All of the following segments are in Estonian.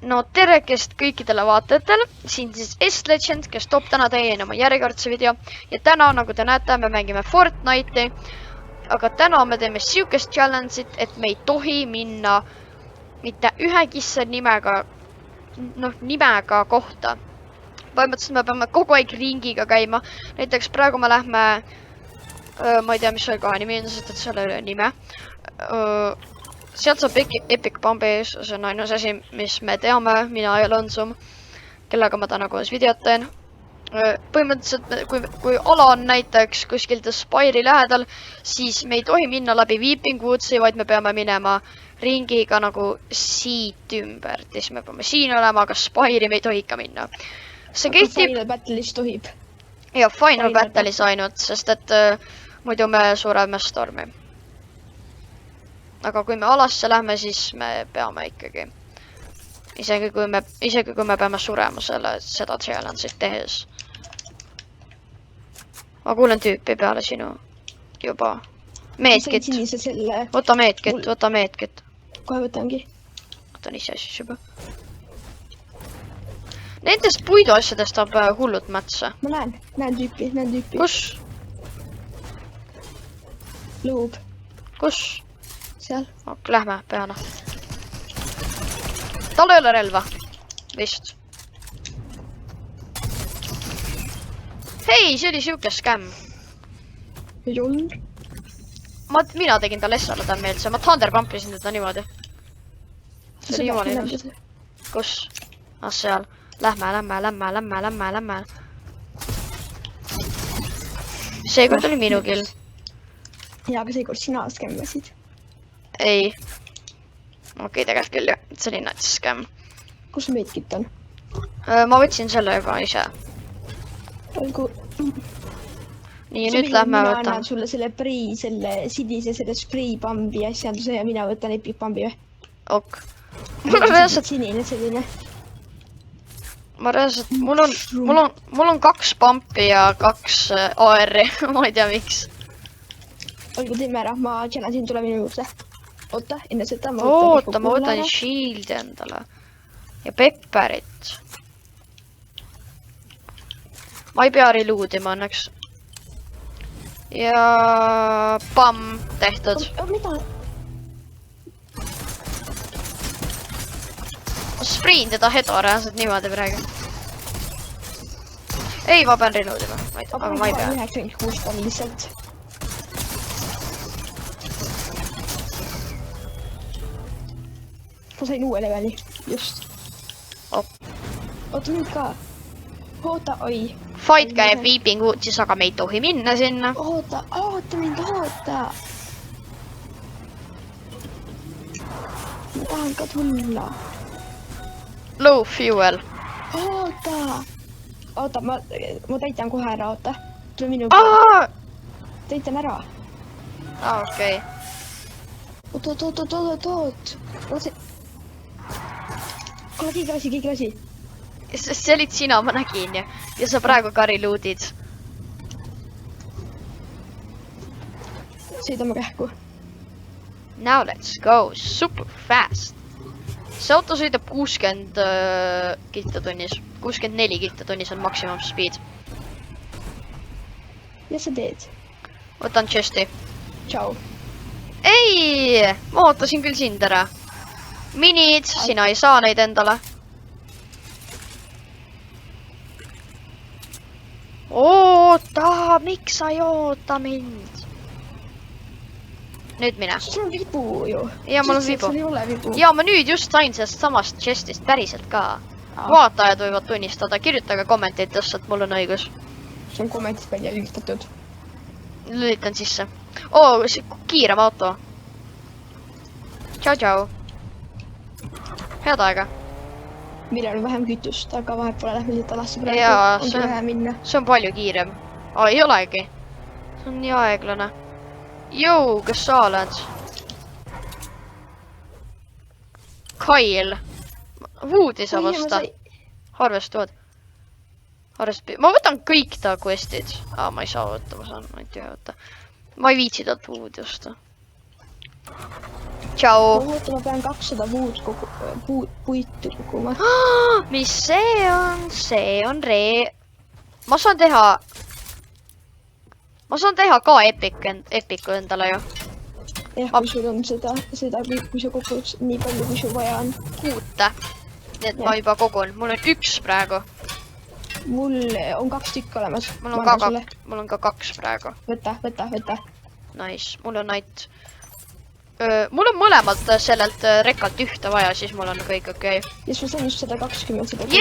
No tervekest kõikidele vaatajatele, siin siis S-Legend, kes toob täna teieni oma järjekordse video. Ja täna, nagu te näete, me mängime Fortnite'i. Aga täna me teeme siukest challenge'it, et me ei tohi minna mitte ühe kissa nimega kohta. Põhimõtteliselt me peame kogu aeg ringiga käima. Näiteks praegu me lähme, ma ei tea, mis oli kohe nimi, sest et seal ei ole nime. Sealt saab Epic Bombi, see on ainus asi, mis me teame, mina ja Lonsum, kellega ma täna koos videot teen. Põhimõtteliselt, kui ala on näiteks kuskilt Spire'i lähedal, siis me ei tohi minna läbi Weeping Woodsi, vaid me peame minema ringiga nagu siit ümber. Siis me peame siin olema, aga Spire'i me ei tohi ikka minna. See kehtib... Final Battle'is tohib. Ja, Final Battle'is ainult, sest et muidu me sureme Stormi. Aga kui me alasse lähme, siis me peame ikkagi. Isegi kui me peame surema seda challenge'it tehes. Ma kuulen tüüpi peale sinu juba. Meetkit. Võta meetkit. Kohe võtangi. Võtan ise siis juba. Nendest puidu asjadest saab hullut mätse. Ma näen tüüpi. Kus? Lõub. Kus? Seal. Lähme peale. Tal ei ole relva. Vist. Hei, see oli siuke skämm. Ei olnud. Mina tegin talle S-ale ta meeldse. Ma thunderpumpisin teda niimoodi. See oli jumala ilus. Kus? Seal. Lähme. Seekord oli minu kill. Ja, aga seekord sina skämmasid. Ei. Okei, tegelikult küll jah. See oli nats skämm. Kus meetkit on? Ma võtsin selle juba ise. Nii, nüüd lähme võtan. Mina annan sulle selle sinise spray-pambi asjanduse ja mina võtan Epic Pambi või? Ok. Sinine selline. Ma reaalselt, mul on 2 pampi ja 2 AR-i. Ma ei tea miks. Olgu teeme ära, ma challenge'in tule minu juurde. Oota, enne seda ma võtan shieldi endale. Ja pepperit. Ma ei pea reloadima õnneks. Ja pamm tehtud. Mida? Ma spriin teda hedo reaalselt niimoodi praegu. Ei, ma pean reloadima. Aga ma ei pea. 96 on lihtsalt. Ma sain uue leveli, just. Oota nüüd ka. Oota, oi. Fight käib Weeping Woodsis, aga me ei tohi minna sinna. Oota mind. Ma tahan ka tulla. Low fuel. Oota, ma täitan kohe ära, oota. Tule minu täitan ära. Okei. Oot. Kuule, keegi lasi. See olid sina, ma nägin ja sa praegu ka reloadid. Sõidame kähku. Now let's go, super fast. See auto sõidab 60 kilta tunnis. 64 kilta tunnis on maksimum speed. Ja sa teed? Võtan chesti. Tšau. Ei, ma ootasin küll sind ära. Minid, sina ei saa neid endale. Oota, miks sa ei oota mind? Nüüd mine. Sul on vibu ju. Ja, mul on vibu. Ja, ma nüüd just sain sellest samast chestist päriselt ka. Vaatajad võivad tunnistada. Kirjutage kommentides, et mul on õigus. See on kommentis välja lülitatud. Lülitan sisse. Kiirem auto. Tšau. Head aega. Millel on vähem kütust, aga vahet pole lähme siit alasse praegu. Jaa, see on palju kiirem. Ei olegi. See on nii aeglane. Jõu, kes sa oled? Kail. Woodi sa vasta. Harvest wood. Ma võtan kõik ta questid. Ma ei saa võtta, ma saan ainult ühe võtta. Ma ei viitsi talt woodi osta. Tšau. oota, ma pean 200 puitu koguma. Mis see on? See on Ma saan teha ka epiku endale ju. Jah, kui sul on seda, kui sa kogud nii palju, kui sul vaja on. 6. Nii et ma juba kogun. Mul on 1 praegu. Mul on 2 tükki olemas. Mul on ka 2 praegu. Võta. Nice. Mul on ainult... Mul on mõlemalt sellelt rekalt ühte vaja, siis mul on kõik okei. Yes, ma sain just 120.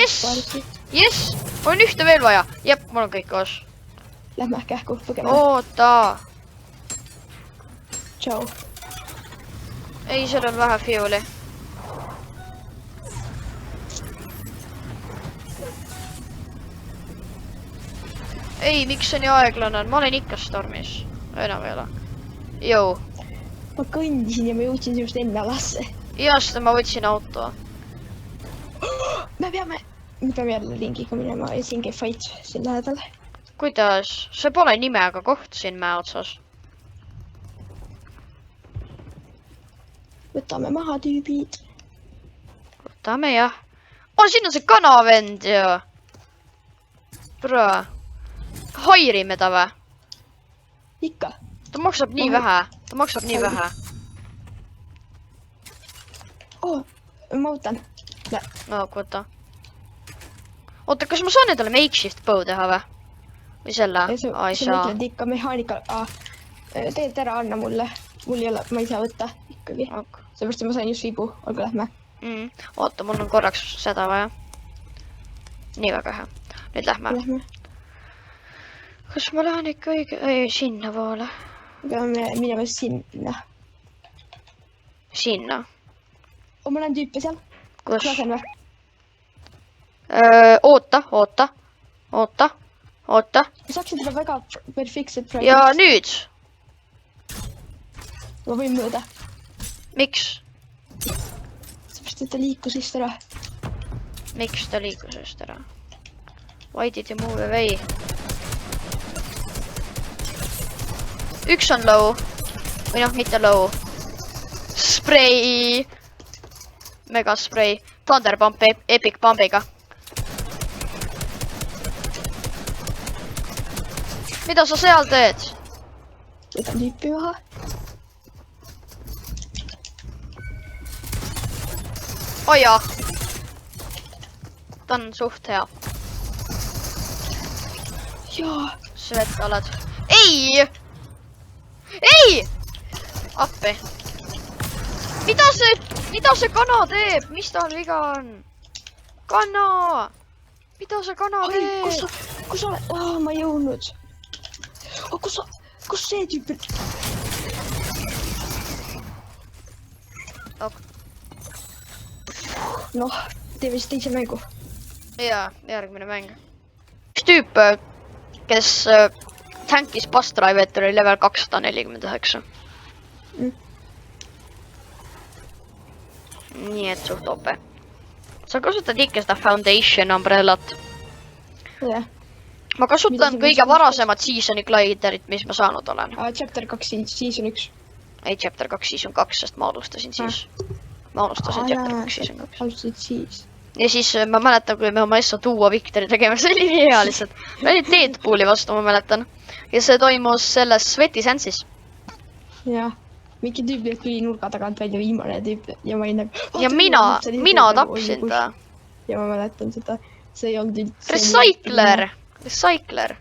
Yes! Mul on ühte veel vaja. Jep, mul on kõik koos. Lähme kähku, põgeme. Oota! Tšau. Ei, seal on vähe fueli. Ei, miks see nii aeglane on? Ma olen ikka stormis. Enam ei ole. Jou. Ma kõndisin ja ma jõudsin sinust enne alasse. Just, ma võtsin auto. Me peame jälle ringiga minema ja siin käib fight siin lähedal. Kuidas? See pole nimega koht siin mäe otsas. Võtame maha tüübid. Võtame jah. Siin on see kanavend ju. Bro. Hairime ta või? Ikka. Ta maksab nii vähe. Ma võtan. No, võta. Oota, kas ma saan endale makeshift bow teha või? Või selle? Sa mõtled ikka mehaanika. Tegelikult ära anna mulle. Mul ei ole, ma ei saa võtta ikkagi. Seepärast ma sain just vibu. Olgu, lähme. Oota, mul on korraks seda vaja. Nii väga hea. Nüüd lähme. Kas ma lähen ikka õige? Ei, sinna poole. Peame minema sinna. Sinna? Ma näen tüüpe seal. Kus? Lasen või? Oota. Saaksid seda väga perfektset praegu. Ja nüüd? Ma võin mõõda. Miks? Seepärast, et ta liikus just ära. Miks ta liikus just ära? Why did you move away? Üks on low. Või noh, mitte low. Spray. Mega spray. Thunder pump epic pumpiga. Mida sa seal teed? Võtan tüüpi maha. Oi jah. Ta on suht hea. Jaa. Svet oled. Ei! Appi. Mida see kana teeb? Mis tal viga on? Kana! Mida see kana teeb? Kus sa oled? Ma ei jõudnud. Kus see tüüp on? Noh, teeme siis teise mängu. Jaa, järgmine mäng. Üks tüüp, kes tankis bus drivet oli level 249. Nii et suht OP. Sa kasutad ikka seda Foundation umbrellat. Jah. Ma kasutan kõige varasemat seasoni gliderit, mis ma saanud olen. Chapter 2, season 1. Ei, chapter 2, season 2, sest ma alustasin siis. Ma alustasin chapter 2, season 2. Alustasid siis. Ja siis ma mäletan, kui me oma Esso Duo Victory tegime, see oli nii hea lihtsalt. Me oli Deadpooli vastu, ma mäletan. Ja see toimus selles Sweaty Sands'is. Jah. Mingi tüüp tuli nurga tagant välja viimane tüüp ja ma ei nagu... Ja mina tapsin ta. Ja ma mäletan seda. See ei olnud üldse... Recycler.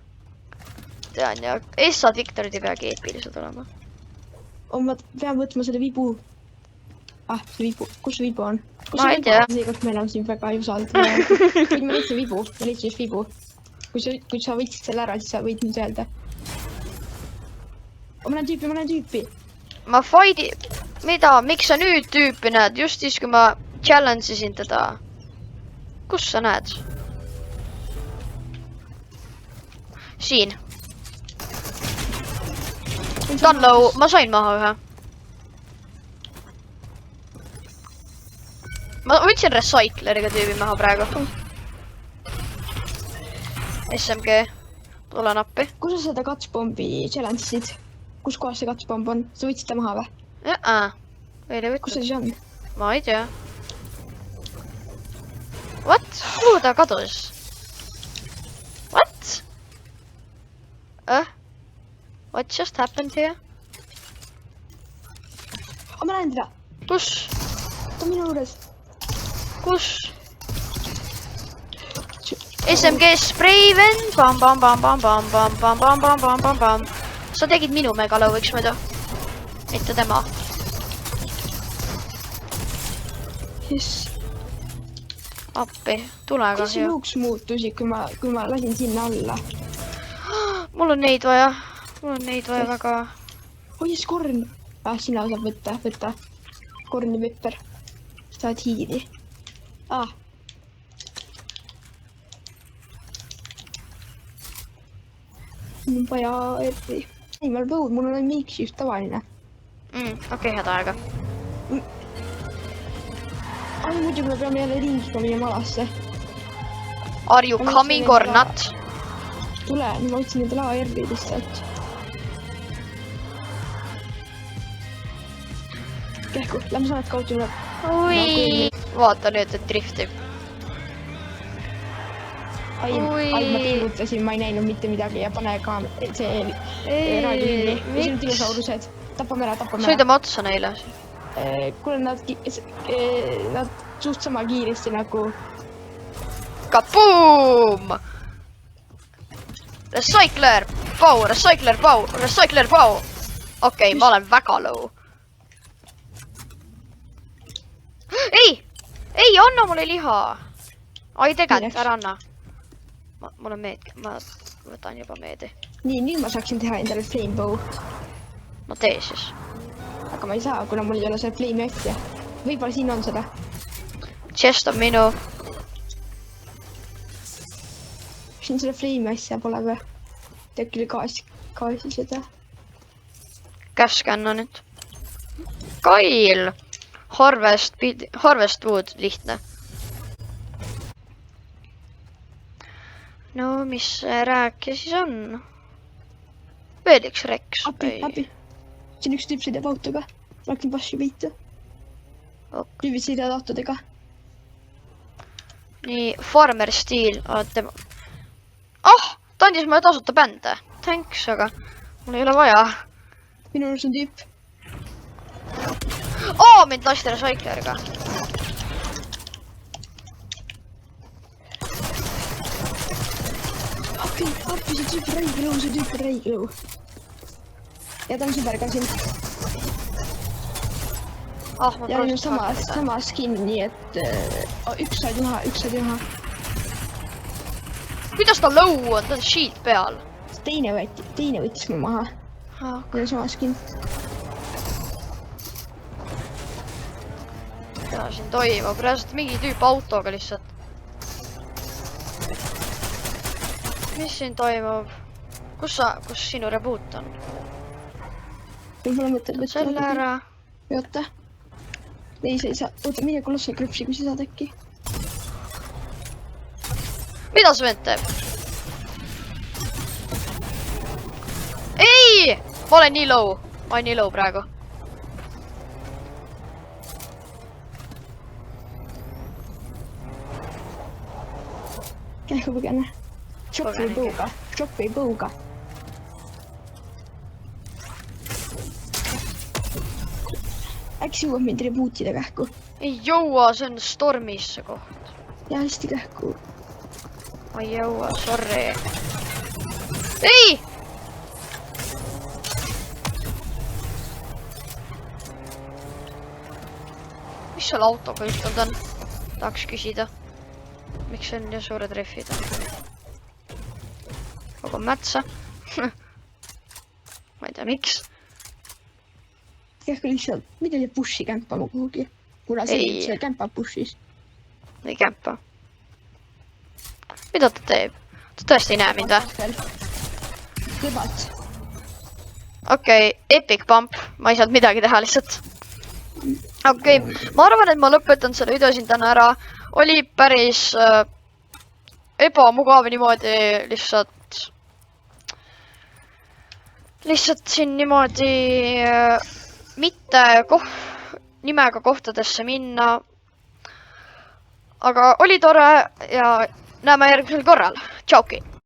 Tean ja Esso Victorid ei peagi eepilised olema. Ma pean võtma selle vibu. See vibu. Kus see vibu on? Ma ei tea. Seekord me enam siin väga ei usaldada. Kuid ma leidsin vibu. Ma leidsin just vibu. Kui sa võtsid selle ära, siis sa võid nüüd öelda. Ma näen tüüpi. Ma fighti... Mida? Miks sa nüüd tüüpi näed? Just siis, kui ma challenge isin teda. Kus sa näed? Siin. Ta on low. Ma sain maha ühe. Ma võtsin Recycleriga tüübi maha praegu. SMG. Tulen appi. Kus sa seda katspombi challenge isid? Kus kohas see katspomb on? Sa võtsid ta maha või? Veel ei kus võtnud. see siis on? Ma ei tea. What? Kuhu ta kadus? What? What just happened here? Ma näen teda. Kus? Ta on minu juures. Kus? SMG spray vend. Bam, bam, bam, bam, bam, bam, bam, bam, bam, bam, bam, bam. Sa tegid minu megalõuviks muidu. Mitte tema. Yes. Appi. Tulega Kes siia. luuks muutusi, kui ma lasin sinna alla? Mul on neid vaja. Mul on neid vaja väga. Oi, yes, korn. Sina saab võtta. Korni pepper. Saad hiiri. Mul on vaja erdi. Ei, ma olen põud, mul on makeshift tavaline. Okei, head aega. Ai, muidugi me peame jälle ringiga minema alasse. Are you coming or not? Tule, ma võtsin endale AR-i lihtsalt. Kähku, lähme saanud kaudu üle. Ui. Vaata nüüd, et driftib. Ai, ma piivutasin, ma ei näinud mitte midagi ja pane ka see raadio linni. Ja siin on dinosaurused. Tapame ära. Sõidame otsa neile. Kuule, nad suht sama kiiresti nagu... Kaboom! Recycler pau! Okei, ma olen väga low. Ei, anna mulle liha! Ai, tegelikult, ära anna. Mul on meed, ma võtan juba meedi. Nii, nüüd ma saaksin teha endale flame bow. No tee siis. Aga ma ei saa, kuna mul ei ole see flame asja. Võib-olla siin on seda. Chest on minu. Siin selle flame asja pole või? Tekkili gaasi seda. Käske anna nüüd. Kail! Harvest wood, lihtne. No, mis see rääkija siis on? Veel üks reks. Appi. Siin üks tüüp sõidab autoga. Ma hakkan passi peitu. Tüübid sõidavad autodega. Nii, farmer stiil. Ta andis mulle tasuta bände. Thanks, aga mul ei ole vaja. Minu juures on tüüp. Mind lasti recycleriga. Appi, see tüüp on räigelõu. Ja ta on super ka siin. Ja on ju sama skin, nii et üks said maha. Kuidas ta low on? Ta on shield peal. Teine võttis mu maha. Ja sama skin. Ja siin toimub reaalselt mingi tüüp autoga lihtsalt. Mis siin toimub? Kus sinu reboot on? Võib-olla mõtled võtta. Selle ära. Oota. Ei, sa ei saa. Oota, mine Colossal Gripsi, kui sa saad äkki. Mida see vend teeb? Ei! Ma olen nii low praegu. Kähku põgene. Chop või põuga. Äkki jõuab mind rebootida kähku? Ei jõua, see on Stormis see koht. Ja hästi kähku. Ma ei jõua, sorry. Ei! Mis seal autoga juhtunud on? Tahaks küsida. Miks on nii suured rehvid? Kogu mätsa. Ma ei tea, miks. Kähku lihtsalt, mida oli pushi kämpama kuhugi? Kuna see kämpab pushis. Ei kämpa. Mida ta teeb? Ta tõesti ei näe mind või? Kõbalt. Okei, epic pump. Ma ei saanud midagi teha lihtsalt. Okei, ma arvan, et ma lõpetan selle video siin täna ära. Oli päris ebamugav niimoodi lihtsalt siin niimoodi mitte nimega kohtadesse minna. Aga oli tore ja näeme järgmisel korral. Tšauki!